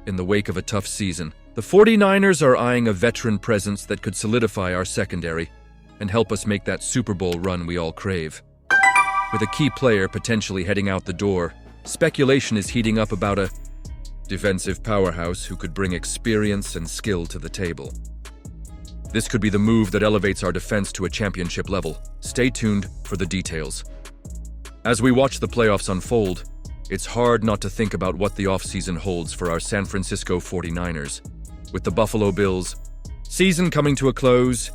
in the wake of a tough season. The 49ers are eyeing a veteran presence that could solidify our secondary and help us make that Super Bowl run we all crave. With a key player potentially heading out the door, speculation is heating up about a defensive powerhouse who could bring experience and skill to the table. This could be the move that elevates our defense to a championship level. Stay tuned for the details. As we watch the playoffs unfold, it's hard not to think about what the offseason holds for our San Francisco 49ers. With the Buffalo Bills' season coming to a close,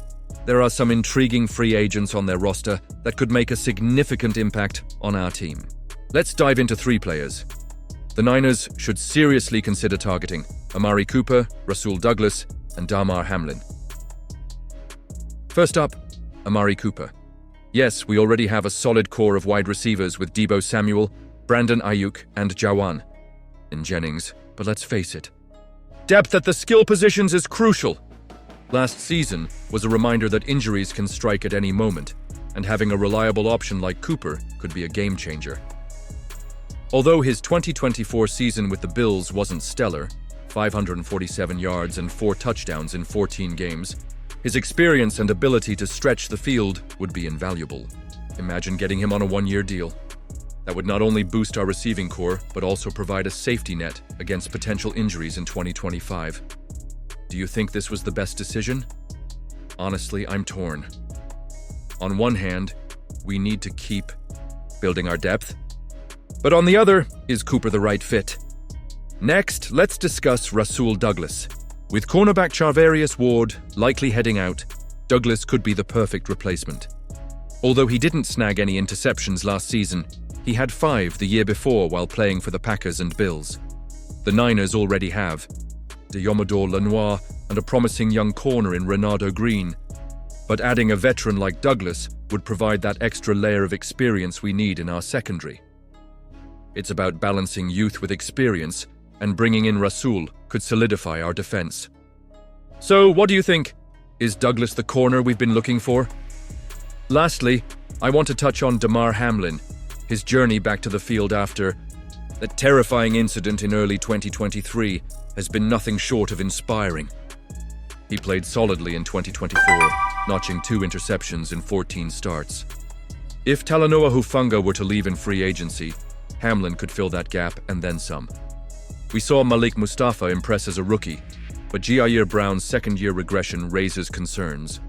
there are some intriguing free agents on their roster that could make a significant impact on our team. Let's dive into 3 players. The Niners should seriously consider targeting Amari Cooper, Rasul Douglas, and Damar Hamlin. First up, Amari Cooper. Yes, we already have a solid core of wide receivers with Deebo Samuel, Brandon Ayuk, and Jawan and Jennings, but let's face it, depth at the skill positions is crucial. Last season was a reminder that injuries can strike at any moment, and having a reliable option like Cooper could be a game changer. Although his 2024 season with the Bills wasn't stellar, 547 yards and 4 touchdowns in 14 games, his experience and ability to stretch the field would be invaluable. Imagine getting him on a 1-year deal. That would not only boost our receiving core, but also provide a safety net against potential injuries in 2025. Do you think this was the best decision? Honestly, I'm torn. On one hand, we need to keep building our depth, but on the other, is Cooper the right fit? Next, let's discuss Rasul Douglas. With cornerback Charvarius Ward likely heading out, Douglas could be the perfect replacement. Although he didn't snag any interceptions last season, he had 5 the year before while playing for the Packers and Bills. The Niners already have Deommodore Lenoir and a promising young corner in Renardo Green, but adding a veteran like Douglas would provide that extra layer of experience we need in our secondary. It's about balancing youth with experience, and bringing in Rasul could solidify our defense. So, what do you think? Is Douglas the corner we've been looking for? Lastly, I want to touch on Damar Hamlin. His journey back to the field after that terrifying incident in early 2023 has been nothing short of inspiring. He played solidly in 2024, notching 2 interceptions in 14 starts. If Talanoa Hufanga were to leave in free agency, Hamlin could fill that gap and then some. We saw Malik Mustafa impress as a rookie, but Jair Brown's second-year regression raises concerns.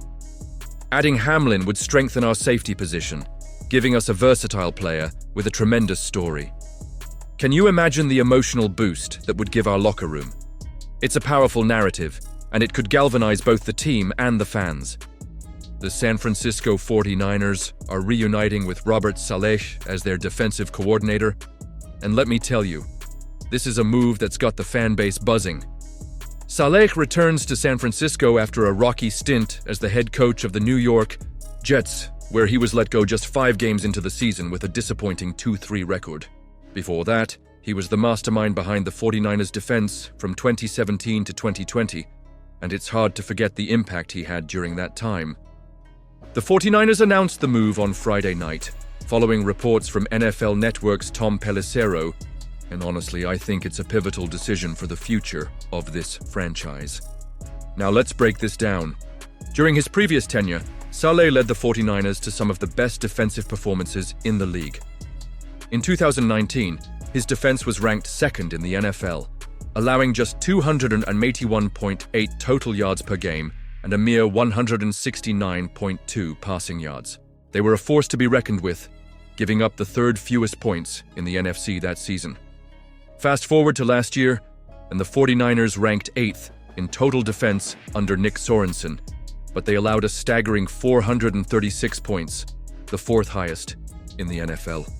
Adding Hamlin would strengthen our safety position, giving us a versatile player with a tremendous story. Can you imagine the emotional boost that would give our locker room? It's a powerful narrative, and it could galvanize both the team and the fans. The San Francisco 49ers are reuniting with Robert Saleh as their defensive coordinator, and let me tell you, this is a move that's got the fan base buzzing. Saleh returns to San Francisco after a rocky stint as the head coach of the New York Jets, where he was let go just 5 games into the season with a disappointing 2-3 record. Before that, he was the mastermind behind the 49ers defense from 2017 to 2020, and it's hard to forget the impact he had during that time. The 49ers announced the move on Friday night, following reports from NFL Network's Tom Pelissero, and honestly, I think it's a pivotal decision for the future of this franchise. Now let's break this down. During his previous tenure, Saleh led the 49ers to some of the best defensive performances in the league. In 2019, his defense was ranked 2nd in the NFL, allowing just 281.8 total yards per game and a mere 169.2 passing yards. They were a force to be reckoned with, giving up the 3rd fewest points in the NFC that season. Fast forward to last year, and the 49ers ranked 8th in total defense under Nick Sorensen, but they allowed a staggering 436 points, the 4th highest in the NFL.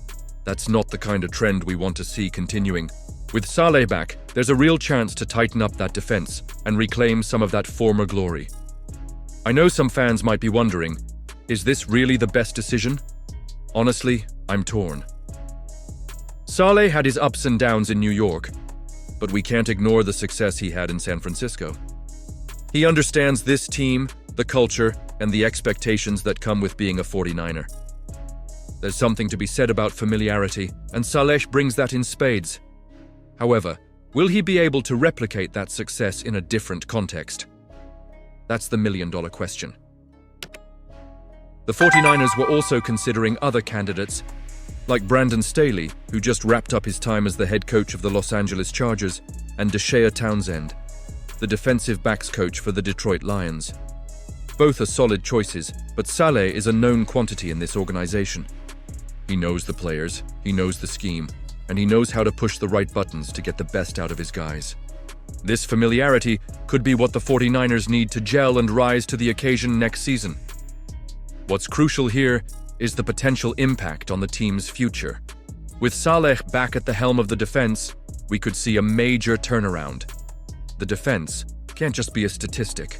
That's not the kind of trend we want to see continuing. With Saleh back, there's a real chance to tighten up that defense and reclaim some of that former glory. I know some fans might be wondering, is this really the best decision? Honestly, I'm torn. Saleh had his ups and downs in New York, but we can't ignore the success he had in San Francisco. He understands this team, the culture, and the expectations that come with being a 49er. There's something to be said about familiarity, and Saleh brings that in spades. However, Will he be able to replicate that success in a different context? That's the million-dollar question. The 49ers were also considering other candidates, like Brandon Staley, who just wrapped up his time as the head coach of the Los Angeles Chargers, and Deshaun Townsend, the defensive backs coach for the Detroit Lions. Both are solid choices, but Saleh is a known quantity in this organization. He knows the players, he knows the scheme, and he knows how to push the right buttons to get the best out of his guys. This familiarity could be what the 49ers need to gel and rise to the occasion next season. What's crucial here is the potential impact on the team's future. With Saleh back at the helm of the defense, we could see a major turnaround. The defense can't just be a statistic.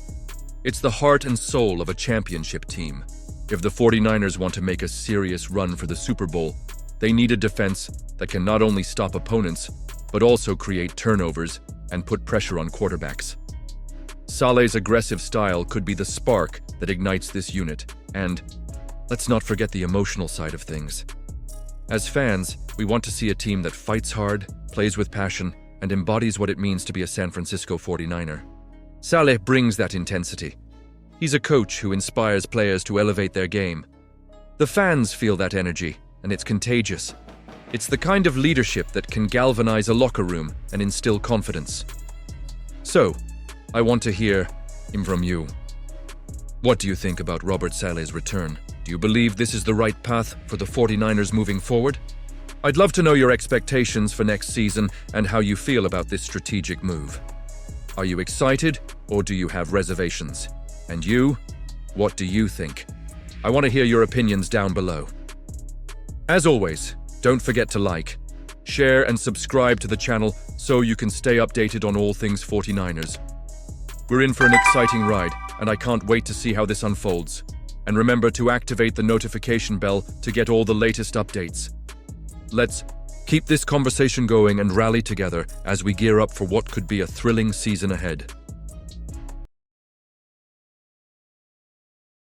It's the heart and soul of a championship team. If the 49ers want to make a serious run for the Super Bowl, they need a defense that can not only stop opponents, but also create turnovers and put pressure on quarterbacks. Saleh's aggressive style could be the spark that ignites this unit, and let's not forget the emotional side of things. As fans, we want to see a team that fights hard, plays with passion, and embodies what it means to be a San Francisco 49er. Saleh brings that intensity. He's a coach who inspires players to elevate their game. The fans feel that energy, and it's contagious. It's the kind of leadership that can galvanize a locker room and instill confidence. So, I want to hear from you. What do you think about Robert Saleh's return? Do you believe this is the right path for the 49ers moving forward? I'd love to know your expectations for next season and how you feel about this strategic move. Are you excited, or do you have reservations? And you? What do you think? I want to hear your opinions down below. As always, don't forget to like, share, and subscribe to the channel so you can stay updated on all things 49ers. We're in for an exciting ride, and I can't wait to see how this unfolds. And remember to activate the notification bell to get all the latest updates. Let's keep this conversation going and rally together as we gear up for what could be a thrilling season ahead.